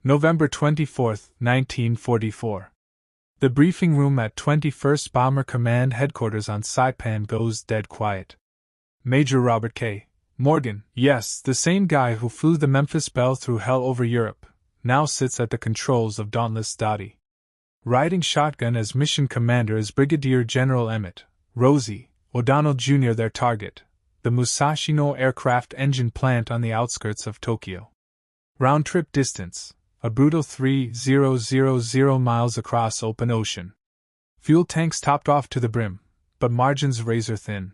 November 24, 1944. The briefing room at 21st Bomber Command Headquarters on Saipan goes dead quiet. Major Robert K. Morgan, yes, the same guy who flew the Memphis Belle through hell over Europe, now sits at the controls of Dauntless Dottie. Riding shotgun as mission commander is Brigadier General Emmett O'Donnell Jr., their target, the Musashino aircraft engine plant on the outskirts of Tokyo. Round-trip distance, a brutal 3,000 miles across open ocean. Fuel tanks topped off to the brim, but margins razor-thin.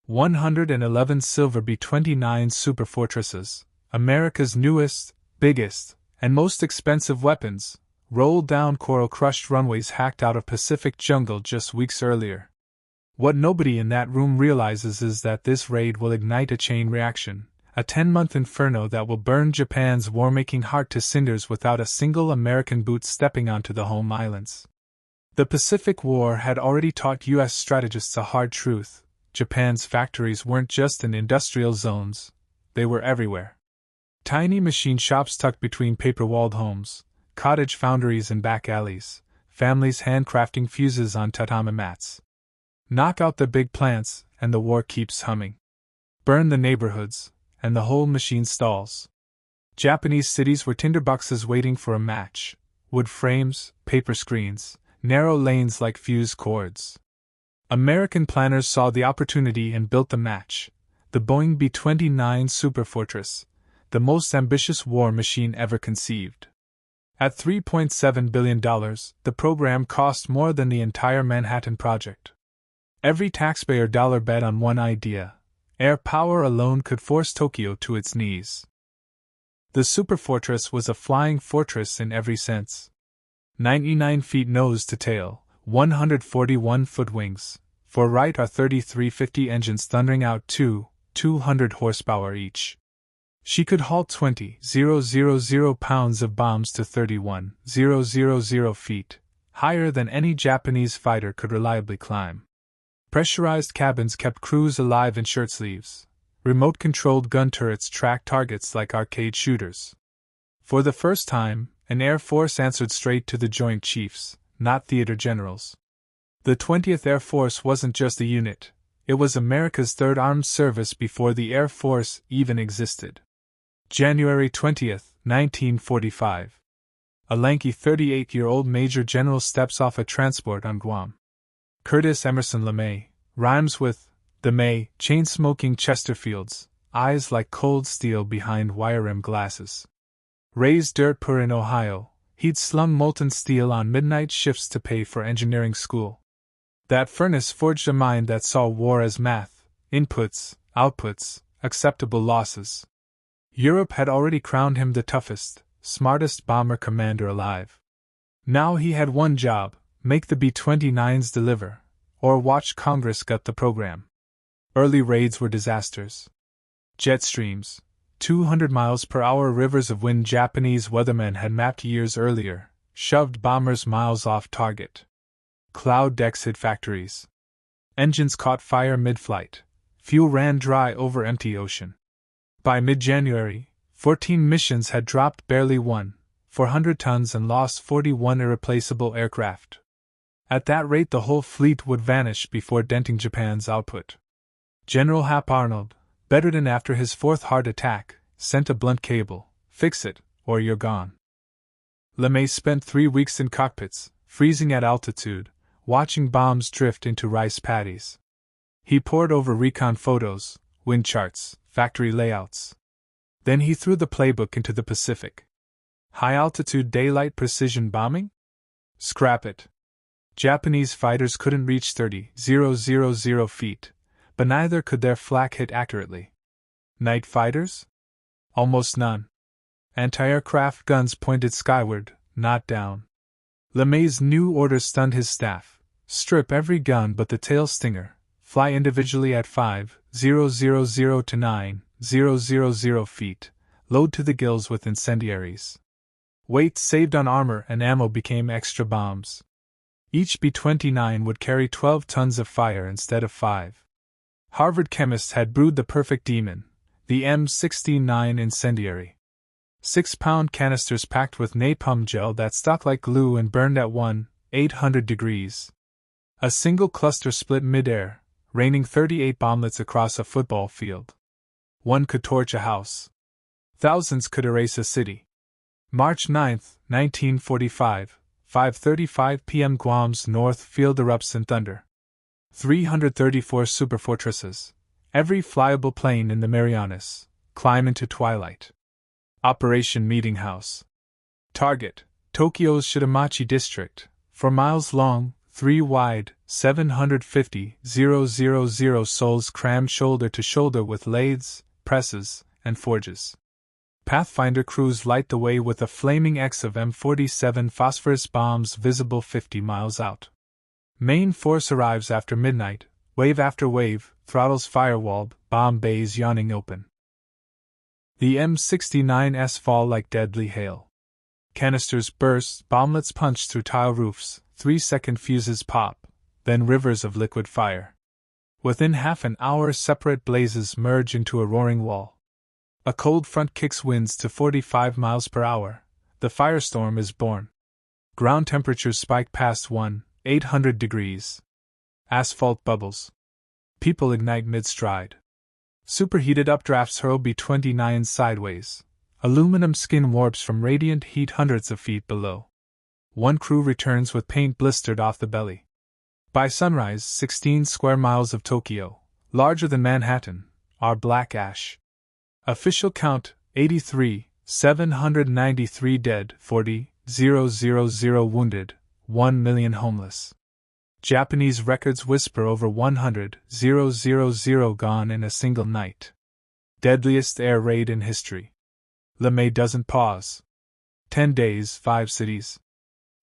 111 silver B-29 Superfortresses, America's newest, biggest, and most expensive weapons, rolled down coral-crushed runways hacked out of Pacific jungle just weeks earlier. What nobody in that room realizes is that this raid will ignite a chain reaction, a 10-month inferno that will burn Japan's war-making heart to cinders without a single American boot stepping onto the home islands. The Pacific War had already taught U.S. strategists a hard truth. Japan's factories weren't just in industrial zones, they were everywhere. Tiny machine shops tucked between paper-walled homes, cottage foundries and back alleys, families handcrafting fuses on tatami mats. Knock out the big plants, and the war keeps humming. Burn the neighborhoods, and the whole machine stalls. Japanese cities were tinderboxes waiting for a match, wood frames, paper screens, narrow lanes like fuse cords. American planners saw the opportunity and built the match, the Boeing B-29 Superfortress, the most ambitious war machine ever conceived. At $3.7 billion, the program cost more than the entire Manhattan Project. Every taxpayer dollar bet on one idea: air power alone could force Tokyo to its knees. The Superfortress was a flying fortress in every sense. 99 feet nose to tail, 141-foot wings, for right are 3350 engines thundering out 200 horsepower each. She could haul 20,000 pounds of bombs to 31,000 feet, higher than any Japanese fighter could reliably climb. Pressurized cabins kept crews alive in shirt sleeves. Remote-controlled gun turrets tracked targets like arcade shooters. For the first time, an Air Force answered straight to the Joint Chiefs, not theater generals. The 20th Air Force wasn't just a unit, it was America's third armed service before the Air Force even existed. January 20, 1945. A lanky 38-year-old Major General steps off a transport on Guam. Curtis Emerson LeMay, rhymes with the May, chain-smoking Chesterfields, eyes like cold steel behind wire-rimmed glasses. Raised dirt poor in Ohio, he'd slung molten steel on midnight shifts to pay for engineering school. That furnace forged a mind that saw war as math, inputs, outputs, acceptable losses. Europe had already crowned him the toughest, smartest bomber commander alive. Now he had one job: make the B-29s deliver, or watch Congress gut the program. Early raids were disasters. Jet streams, 200 miles per hour rivers of wind Japanese weathermen had mapped years earlier, shoved bombers miles off target. Cloud decks hit factories. Engines caught fire mid-flight. Fuel ran dry over empty ocean. By mid-January, 14 missions had dropped barely 400 tons and lost 41 irreplaceable aircraft. At that rate, the whole fleet would vanish before denting Japan's output. General Hap Arnold, bedridden after his fourth heart attack, sent a blunt cable: fix it, or you're gone. LeMay spent 3 weeks in cockpits, freezing at altitude, watching bombs drift into rice paddies. He pored over recon photos, wind charts, factory layouts. Then he threw the playbook into the Pacific. High-altitude daylight precision bombing? Scrap it. Japanese fighters couldn't reach 30,000 feet, but neither could their flak hit accurately. Night fighters? Almost none. Anti-aircraft guns pointed skyward, not down. LeMay's new order stunned his staff: strip every gun but the tail stinger, fly individually at 5,000 to 9,000 feet, load to the gills with incendiaries. Weight saved on armor and ammo became extra bombs. Each B-29 would carry 12 tons of fire instead of 5. Harvard chemists had brewed the perfect demon, the M69 incendiary. 6-pound canisters packed with napalm gel that stuck like glue and burned at 1,800 degrees. A single cluster split mid-air, raining 38 bomblets across a football field. One could torch a house. Thousands could erase a city. March 9, 1945, 5:35 p.m. Guam's North Field erupts in thunder. 334 superfortresses, every flyable plane in the Marianas, climb into twilight. Operation Meetinghouse. Target: Tokyo's Shitamachi District, 4 miles long, 3 wide, 750,000 souls crammed shoulder to shoulder with lathes, presses, and forges. Pathfinder crews light the way with a flaming X of M47 phosphorus bombs visible 50 miles out. Main force arrives after midnight, wave after wave, throttles firewalled, bomb bays yawning open. The M69s fall like deadly hail. Canisters burst, bomblets punch through tile roofs, 3-second fuses pop, then rivers of liquid fire. Within half an hour, separate blazes merge into a roaring wall. A cold front kicks winds to 45 miles per hour. The firestorm is born. Ground temperatures spike past 1,800 degrees. Asphalt bubbles. People ignite mid-stride. Superheated updrafts hurl B-29s sideways. Aluminum skin warps from radiant heat hundreds of feet below. One crew returns with paint blistered off the belly. By sunrise, 16 square miles of Tokyo, larger than Manhattan, are black ash. Official count: 83, 793 dead, 40,000 wounded, 1 million homeless. Japanese records whisper over 100,000 gone in a single night. Deadliest air raid in history. LeMay doesn't pause. 10 days, 5 cities.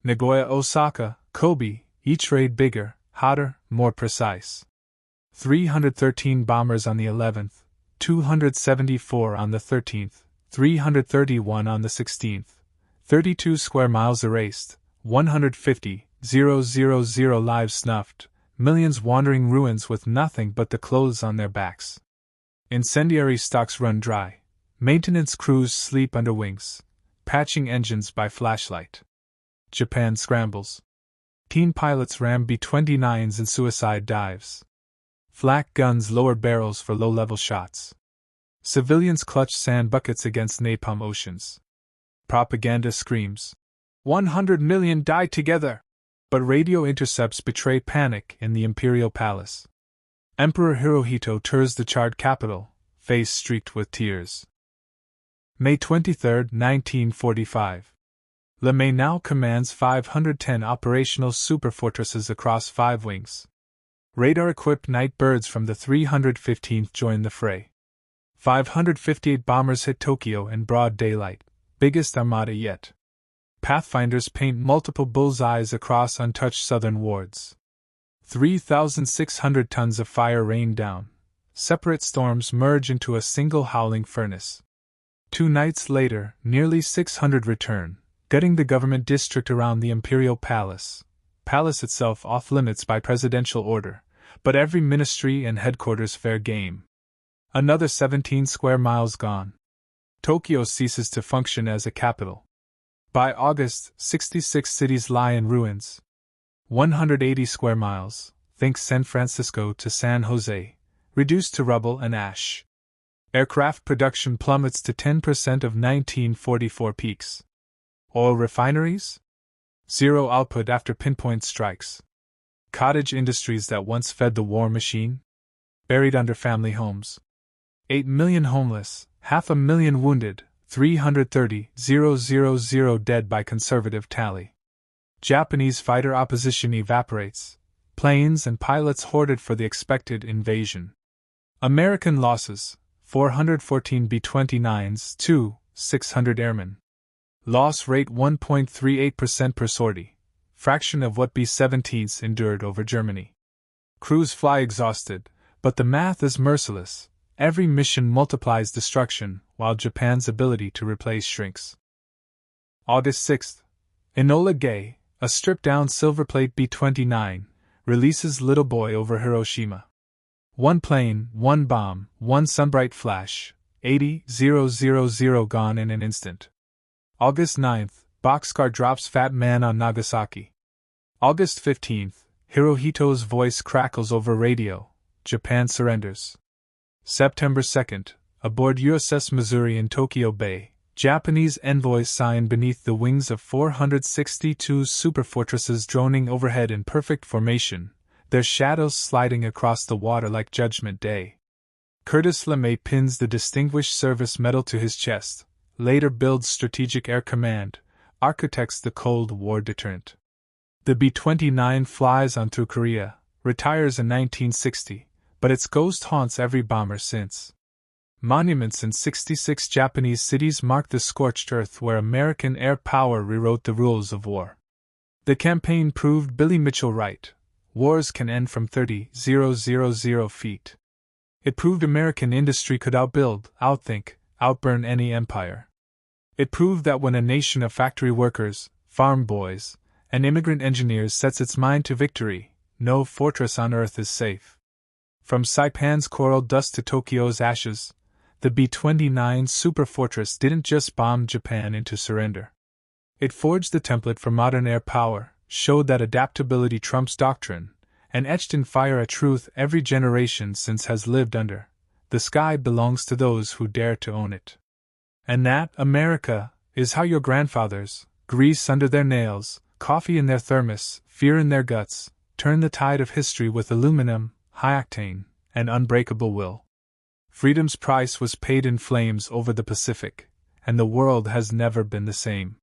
Nagoya, Osaka, Kobe, each raid bigger, hotter, more precise. 313 bombers on the 11th. 274 on the 13th, 331 on the 16th, 32 square miles erased, 150,000 lives snuffed, millions wandering ruins with nothing but the clothes on their backs. Incendiary stocks run dry, maintenance crews sleep under wings, patching engines by flashlight. Japan scrambles. Teen pilots ram B-29s in suicide dives. Flak guns lower barrels for low-level shots. Civilians clutch sand buckets against napalm oceans. Propaganda screams, 100 million die together! But radio intercepts betray panic in the Imperial Palace. Emperor Hirohito tours the charred capital, face streaked with tears. May 23, 1945. LeMay now commands 510 operational superfortresses across 5 wings. Radar-equipped night birds from the 315th join the fray. 558 bombers hit Tokyo in broad daylight, biggest armada yet. Pathfinders paint multiple bullseyes across untouched southern wards. 3,600 tons of fire rain down. Separate storms merge into a single howling furnace. 2 nights later, nearly 600 return, gutting the government district around the Imperial Palace. Palace itself off-limits by presidential order, but every ministry and headquarters fair game. Another 17 square miles gone. Tokyo ceases to function as a capital. By August, 66 cities lie in ruins. 180 square miles, think San Francisco to San Jose, reduced to rubble and ash. Aircraft production plummets to 10% of 1944 peaks. Oil refineries? Zero output after pinpoint strikes. Cottage industries that once fed the war machine? Buried under family homes. 8 million homeless, 500,000 wounded, 330,000 dead by conservative tally. Japanese fighter opposition evaporates, planes and pilots hoarded for the expected invasion. American losses, 414 B-29s, 600 airmen. Loss rate 1.38% per sortie, fraction of what B-17s endured over Germany. Crews fly exhausted, but the math is merciless. Every mission multiplies destruction, while Japan's ability to replace shrinks. August 6th. Enola Gay, a stripped-down silverplate B-29, releases Little Boy over Hiroshima. 1 plane, 1 bomb, 1 sunbright flash, 80,000 gone in an instant. August 9th, Boxcar drops Fat Man on Nagasaki. August 15th, Hirohito's voice crackles over radio. Japan surrenders. September 2nd, aboard USS Missouri in Tokyo Bay, Japanese envoys sign beneath the wings of 462 superfortresses droning overhead in perfect formation, their shadows sliding across the water like Judgment Day. Curtis LeMay pins the Distinguished Service Medal to his chest, later builds Strategic Air Command, architects the Cold War deterrent. The B-29 flies on through Korea, retires in 1960, but its ghost haunts every bomber since. Monuments in 66 Japanese cities mark the scorched earth where American air power rewrote the rules of war. The campaign proved Billy Mitchell right. Wars can end from 30,000 feet. It proved American industry could outbuild, outthink, outburn any empire. It proved that when a nation of factory workers, farm boys, and immigrant engineers sets its mind to victory, no fortress on earth is safe. From Saipan's coral dust to Tokyo's ashes, the B-29 Superfortress didn't just bomb Japan into surrender. It forged the template for modern air power, showed that adaptability trumps doctrine, and etched in fire a truth every generation since has lived under. The sky belongs to those who dare to own it. And that, America, is how your grandfathers, grease under their nails, coffee in their thermos, fear in their guts, turn the tide of history with aluminum, high-octane, and unbreakable will. Freedom's price was paid in flames over the Pacific, and the world has never been the same.